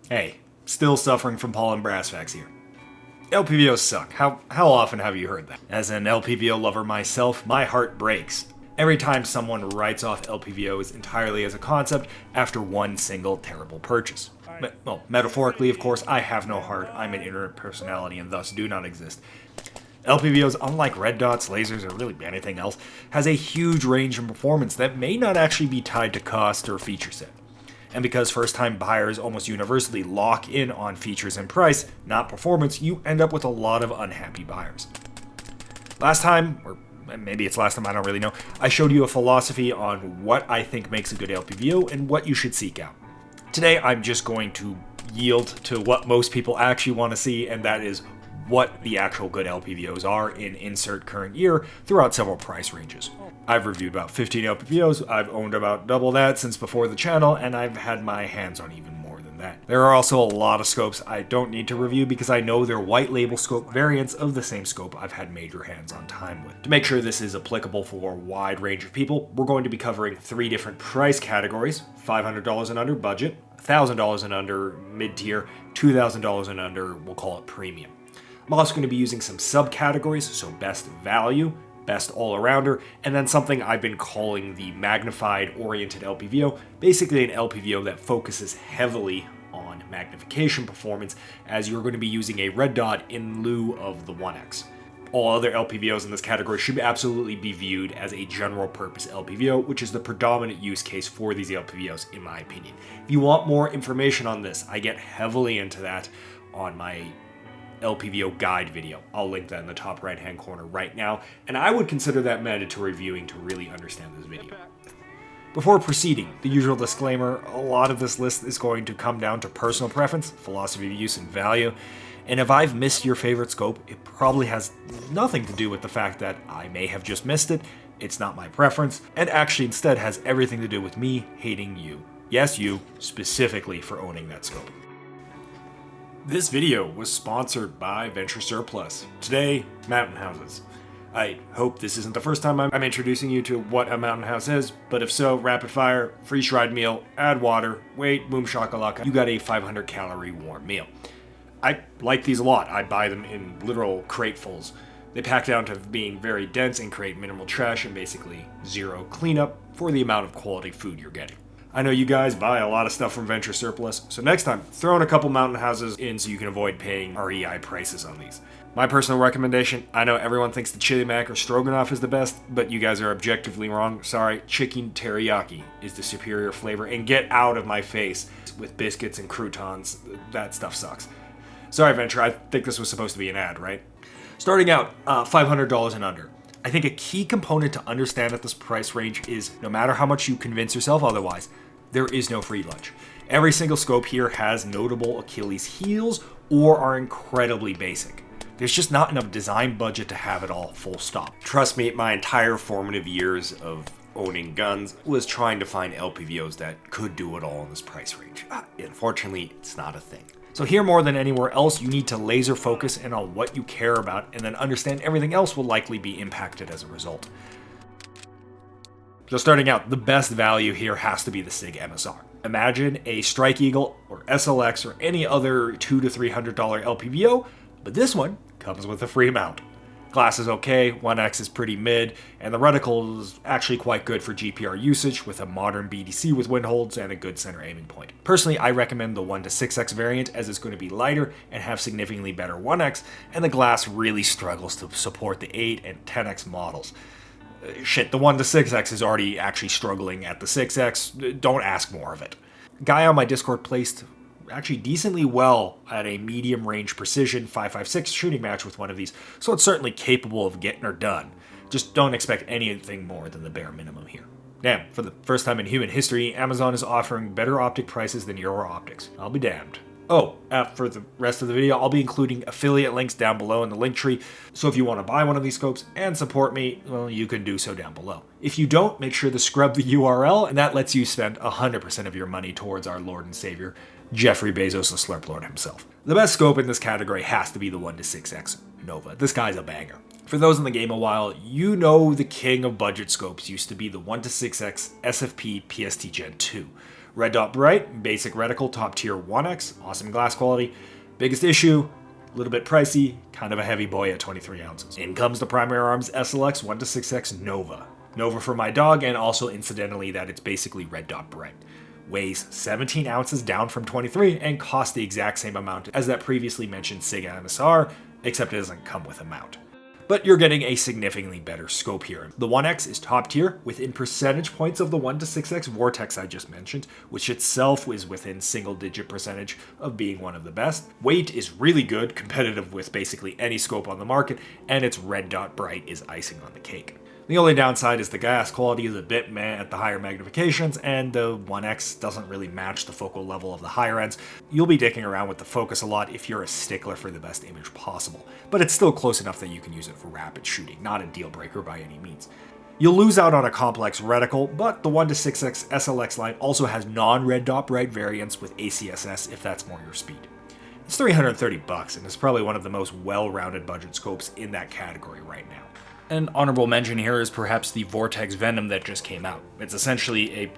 Hey, still suffering from pollen brass facts here. LPVOs suck. How often have you heard that? As an LPVO lover myself, my heart breaks every time someone writes off LPVOs entirely as a concept after one single terrible purchase. Well, metaphorically, of course, I have no heart, I'm an internet personality and thus do not exist. LPVOs, unlike red dots, lasers, or really anything else, has a huge range in performance that may not actually be tied to cost or feature set. And because first-time buyers almost universally lock in on features and price, not performance, you end up with a lot of unhappy buyers. Last time, or maybe it's last time, I don't really know, I showed you a philosophy on what I think makes a good LPVO and what you should seek out. Today, I'm just going to yield to what most people actually want to see, and that is what the actual good LPVOs are in insert current year throughout several price ranges. I've reviewed about 15 LPVOs, I've owned about double that since before the channel, and I've had my hands on even more than that. There are also a lot of scopes I don't need to review because I know they're white label scope variants of the same scope I've had major hands-on time with. To make sure this is applicable for a wide range of people, we're going to be covering 3 different price categories: $500 and under budget, $1,000 and under mid-tier, $2,000 and under, we'll call it premium. I'm also going to be using some subcategories, so best value, best all-arounder, and then something I've been calling the magnified oriented LPVO, basically an LPVO that focuses heavily on magnification performance, as you're going to be using a red dot in lieu of the 1x. All other LPVOs in this category should absolutely be viewed as a general purpose LPVO, which is the predominant use case for these LPVOs in my opinion. If you want more information on this, I get heavily into that on my LPVO guide video. I'll link that in the top right hand corner right now, and I would consider that mandatory viewing to really understand this video. Before proceeding, the usual disclaimer: a lot of this list is going to come down to personal preference, philosophy of use, and value, and if I've missed your favorite scope, it probably has nothing to do with the fact that I may have just missed it, it's not my preference, and actually instead has everything to do with me hating you. Yes, you, specifically for owning that scope. This video was sponsored by Venture Surplus. Today, mountain houses. I hope this isn't the first time I'm introducing you to what a mountain house is, but if so, rapid fire, free fried meal, add water, wait, boom shakalaka, you got a 500 calorie warm meal. I like these a lot. I buy them in literal cratefuls. They pack down to being very dense and create minimal trash and basically zero cleanup for the amount of quality food you're getting. I know you guys buy a lot of stuff from Venture Surplus, so next time, throw in a couple mountain houses in so you can avoid paying REI prices on these. My personal recommendation: I know everyone thinks the chili mac or stroganoff is the best, but you guys are objectively wrong. Sorry, chicken teriyaki is the superior flavor, and get out of my face with biscuits and croutons. That stuff sucks. Sorry, Venture, I think this was supposed to be an ad, right? Starting out, $500 and under. I think a key component to understand at this price range is no matter how much you convince yourself otherwise, there is no free lunch. Every single scope here has notable Achilles heels or are incredibly basic. There's just not enough design budget to have it all, full stop. Trust me, my entire formative years of owning guns was trying to find LPVOs that could do it all in this price range. Unfortunately, it's not a thing. So here more than anywhere else, you need to laser focus in on what you care about and then understand everything else will likely be impacted as a result. So starting out, the best value here has to be the SIG MSR. Imagine a Strike Eagle or SLX or any other $200 to $300 LPVO, but this one comes with a free mount. Glass is okay, 1x is pretty mid, and the reticle is actually quite good for GPR usage with a modern BDC with wind holds and a good center aiming point. Personally, I recommend the 1 to 6x variant as it's going to be lighter and have significantly better 1x, and the glass really struggles to support the 8 and 10x models. Shit, the 1 to 6x is already actually struggling at the 6x, don't ask more of it. Guy on my Discord placed actually decently well at a medium range precision 5.56 shooting match with one of these, so it's certainly capable of getting her done. Just don't expect anything more than the bare minimum here. Now, for the first time in human history, Amazon is offering better optic prices than Euro Optics. I'll be damned. Oh, for the rest of the video, I'll be including affiliate links down below in the link tree, so if you want to buy one of these scopes and support me, well, you can do so down below. If you don't, make sure to scrub the URL, and that lets you spend 100% of your money towards our Lord and Savior, Jeffrey Bezos, the Slurp Lord himself. The best scope in this category has to be the 1 to 6x Nova. This guy's a banger. For those in the game a while, you know the king of budget scopes used to be the 1 to 6x SFP PST Gen 2. Red Dot Bright, basic reticle, top tier 1x, awesome glass quality. Biggest issue, a little bit pricey, kind of a heavy boy at 23 ounces. In comes the Primary Arms SLX 1-6X Nova. Nova for my dog, and also incidentally that it's basically Red Dot Bright. Weighs 17 ounces down from 23 and costs the exact same amount as that previously mentioned SIG MSR, except it doesn't come with a mount. But you're getting a significantly better scope here. The 1X is top tier within percentage points of the 1-6X Vortex I just mentioned, which itself is within single digit percentage of being one of the best. Weight is really good, competitive with basically any scope on the market, and its Red Dot Bright is icing on the cake. The only downside is the glass quality is a bit meh at the higher magnifications, and the 1X doesn't really match the focal level of the higher ends. You'll be dicking around with the focus a lot if you're a stickler for the best image possible, but it's still close enough that you can use it for rapid shooting, not a deal breaker by any means. You'll lose out on a complex reticle, but the 1-6X SLX line also has non-Red Dot Bright variants with ACSS if that's more your speed. It's $330 and it's probably one of the most well-rounded budget scopes in that category right now. An honorable mention here is perhaps the Vortex Venom that just came out. It's essentially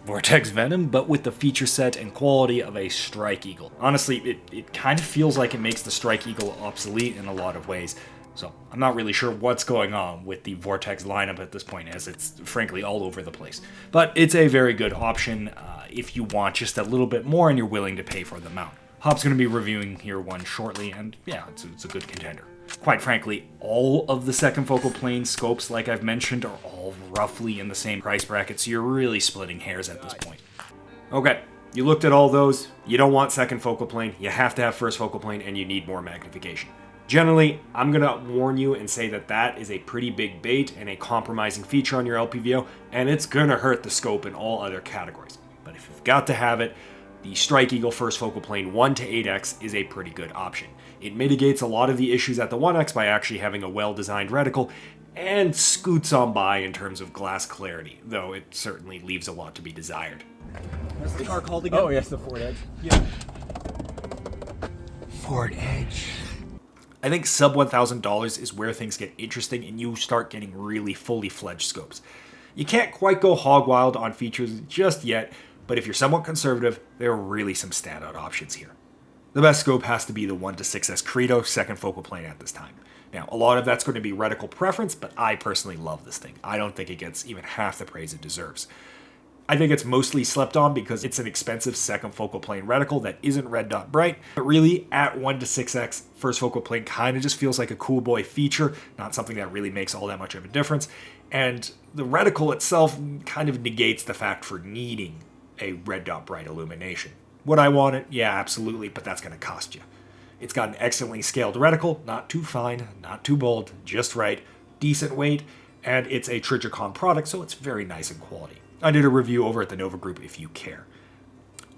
Vortex Venom, but with the feature set and quality of a Strike Eagle. Honestly, it kind of feels like it makes the Strike Eagle obsolete in a lot of ways. So I'm not really sure what's going on with the Vortex lineup at this point, as it's frankly all over the place. But it's a very good option if you want just a little bit more and you're willing to pay for the mount. Hop's going to be reviewing here one shortly, and yeah, it's a good contender. Quite frankly, all of the second focal plane scopes, like I've mentioned, are all roughly in the same price bracket, so you're really splitting hairs at this point. Okay, you looked at all those, you don't want second focal plane, you have to have first focal plane, and you need more magnification. Generally, I'm going to warn you and say that that is a pretty big bait and a compromising feature on your LPVO, and it's going to hurt the scope in all other categories. But if you've got to have it, the Strike Eagle first focal plane 1-8x is a pretty good option. It mitigates a lot of the issues at the 1X by actually having a well-designed reticle, and scoots on by in terms of glass clarity, though it certainly leaves a lot to be desired. What's the car called again? Oh, yes, the Ford Edge. Yeah. Ford Edge. I think sub $1,000 is where things get interesting and you start getting really fully fledged scopes. You can't quite go hog wild on features just yet, but if you're somewhat conservative, there are really some standout options here. The best scope has to be the 1-6S Credo second focal plane at this time. Now, a lot of that's going to be reticle preference, but I personally love this thing. I don't think it gets even half the praise it deserves. I think it's mostly slept on because it's an expensive second focal plane reticle that isn't Red Dot Bright, but really at 1-6X, first focal plane kind of just feels like a cool boy feature, not something that really makes all that much of a difference, and the reticle itself kind of negates the fact for needing a Red Dot Bright illumination. Would I want it? Yeah, absolutely, but that's going to cost you. It's got an excellently scaled reticle, not too fine, not too bold, just right, decent weight, and it's a Trijicon product, so it's very nice in quality. I did a review over at the Nova Group if you care.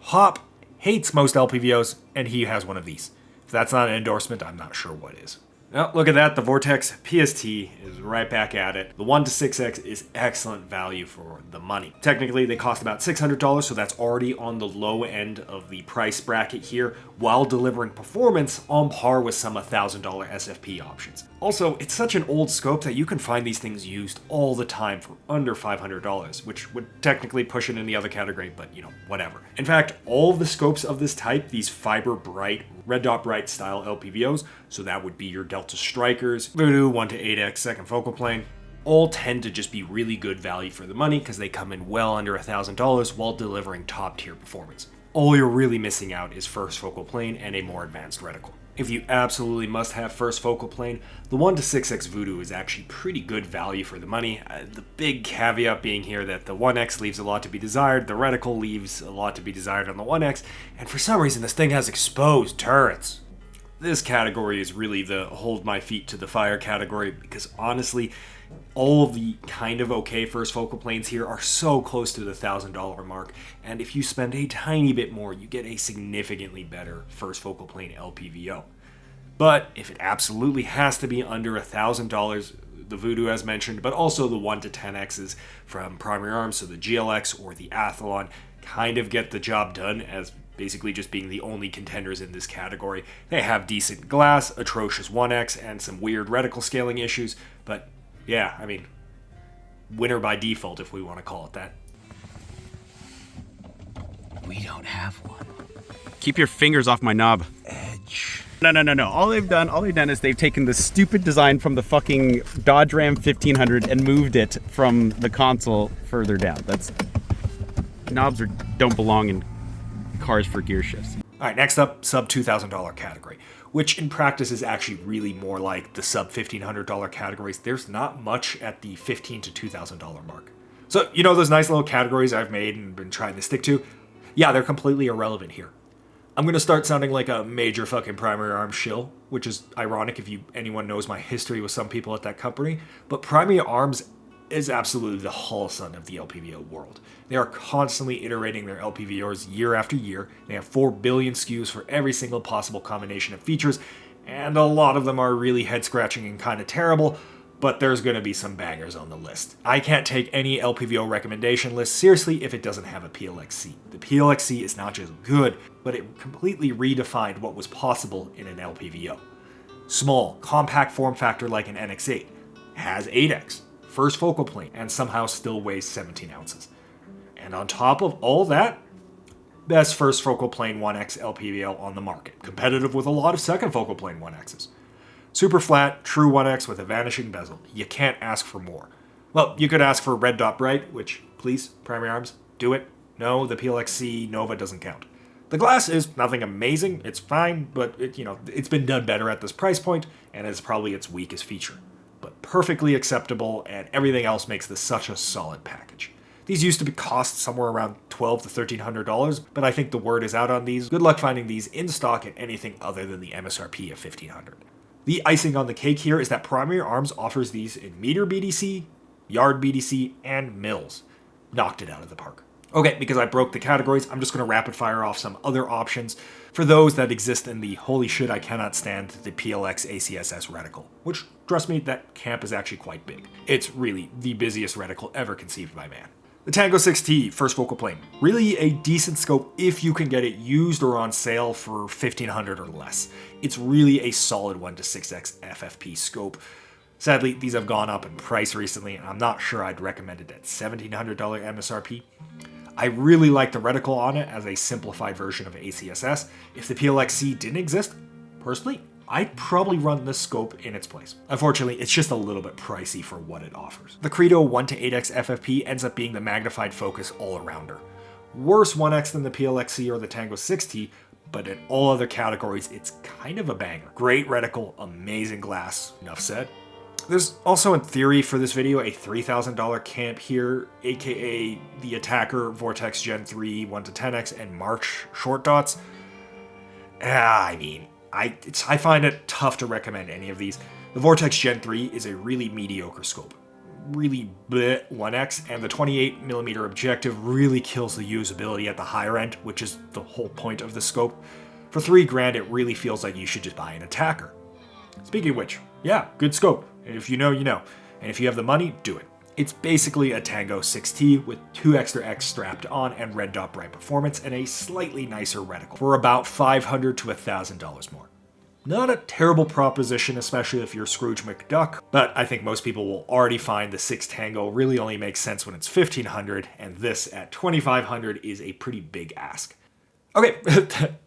Hop hates most LPVOs, and he has one of these. If that's not an endorsement, I'm not sure what is. Now, look at that, the Vortex PST is right back at it. The 1-6X is excellent value for the money. Technically, they cost about $600, so that's already on the low end of the price bracket here, while delivering performance on par with some $1,000 SFP options. Also, it's such an old scope that you can find these things used all the time for under $500, which would technically push it in the other category, but whatever. In fact, all of the scopes of this type, these fiber bright, Red Dot Bright style LPVOs, so that would be your Delta Strikers, Voodoo 1-8X second focal plane, all tend to just be really good value for the money because they come in well under $1,000 while delivering top tier performance. All you're really missing out is first focal plane and a more advanced reticle. If you absolutely must have first focal plane, the 1-6X Voodoo is actually pretty good value for the money. The big caveat being here that the 1X leaves a lot to be desired, the reticle leaves a lot to be desired on the 1X, and for some reason this thing has exposed turrets. This category is really the hold my feet to the fire category because honestly, all of the kind of okay first focal planes here are so close to the $1,000 mark, and if you spend a tiny bit more, you get a significantly better first focal plane LPVO. But if it absolutely has to be under $1,000, the Voodoo as mentioned, but also the 1-10Xs from Primary Arms, so the GLX or the Athlon, kind of get the job done as basically just being the only contenders in this category. They have decent glass, atrocious 1X, and some weird reticle scaling issues, but yeah, I mean, winner by default if we want to call it that. We don't have one. Keep your fingers off my knob. Edge. No. All they've done is they've taken the stupid design from the fucking Dodge Ram 1500 and moved it from the console further down. Knobs don't belong in cars for gear shifts. All right, next up, sub $2,000 category, which in practice is actually really more like the sub $1,500 categories. There's not much at the $15,000 to $2,000 mark. So, you know those nice little categories I've made and been trying to stick to? Yeah, they're completely irrelevant here. I'm going to start sounding like a major fucking primary arms shill, which is ironic if anyone knows my history with some people at that company, but primary arms is absolutely the Hall son of the LPVO world. They are constantly iterating their LPVOs year after year. They have 4 billion SKUs for every single possible combination of features, and a lot of them are really head-scratching and kind of terrible, but there's going to be some bangers on the list. I can't take any LPVO recommendation list seriously if it doesn't have a PLXC. The PLXC is not just good, but it completely redefined what was possible in an LPVO. Small, compact form factor like an NX8, has 8X, first focal plane, and somehow still weighs 17 ounces. And on top of all that, best first focal plane 1X LPVO on the market, competitive with a lot of second focal plane 1Xs. Super flat, true 1X with a vanishing bezel. You can't ask for more. Well, you could ask for red dot bright, which, please, primary arms, do it. No, the PLXC Nova doesn't count. The glass is nothing amazing, it's fine, but it's been done better at this price point, and it's probably its weakest feature. But perfectly acceptable, and everything else makes this such a solid package. These used to cost somewhere around $1,200 to $1,300, but I think the word is out on these. Good luck finding these in stock at anything other than the MSRP of $1,500. The icing on the cake here is that Primary Arms offers these in meter BDC, yard BDC, and mils. Knocked it out of the park. Okay, because I broke the categories, I'm just going to rapid fire off some other options for those that exist in the holy shit I cannot stand the PLX ACSS reticle, which, trust me, that camp is actually quite big. It's really the busiest reticle ever conceived by man. The Tango 6T, first focal plane. Really a decent scope if you can get it used or on sale for $1,500 or less. It's really a solid 1 to 6x FFP scope. Sadly, these have gone up in price recently, and I'm not sure I'd recommend it at $1,700 MSRP. I really like the reticle on it as a simplified version of ACSS. If the PLXC didn't exist, personally, I'd probably run this scope in its place. Unfortunately, it's just a little bit pricey for what it offers. The Credo 1 to 8x FFP ends up being the magnified focus all-arounder. Worse 1x than the PLXC or the Tango 6T, but in all other categories, it's kind of a banger. Great reticle, amazing glass, enough said. There's also, in theory for this video, a $3,000 camp here, aka the Attacker Vortex Gen 3 1 to 10x and March short dots. I find it tough to recommend any of these. The Vortex Gen 3 is a really mediocre scope. Really bleh 1x, and the 28mm objective really kills the usability at the higher end, which is the whole point of the scope. For $3,000, it really feels like you should just buy an Attacker. Speaking of which, yeah, good scope. If you know, you know. And if you have the money, do it. It's basically a Tango 6T with 2 extra X strapped on and red dot bright performance and a slightly nicer reticle for about $500 to $1,000 more. Not a terrible proposition, especially if you're Scrooge McDuck, but I think most people will already find the 6 Tango really only makes sense when it's $1,500, and this at $2,500 is a pretty big ask. Okay,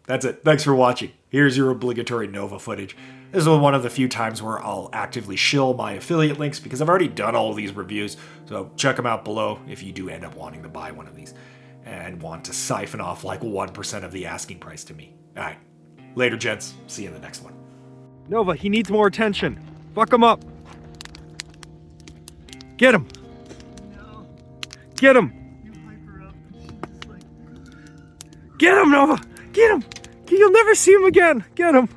that's it. Thanks for watching. Here's your obligatory Nova footage. This is one of the few times where I'll actively shill my affiliate links because I've already done all of these reviews, so check them out below if you do end up wanting to buy one of these and want to siphon off like 1% of the asking price to me. Alright, later gents, see you in the next one. Nova, he needs more attention. Fuck him up. Get him. No, Get him. you hyper up. It's like, Get him, Nova. Get him. You'll never see him again. Get him.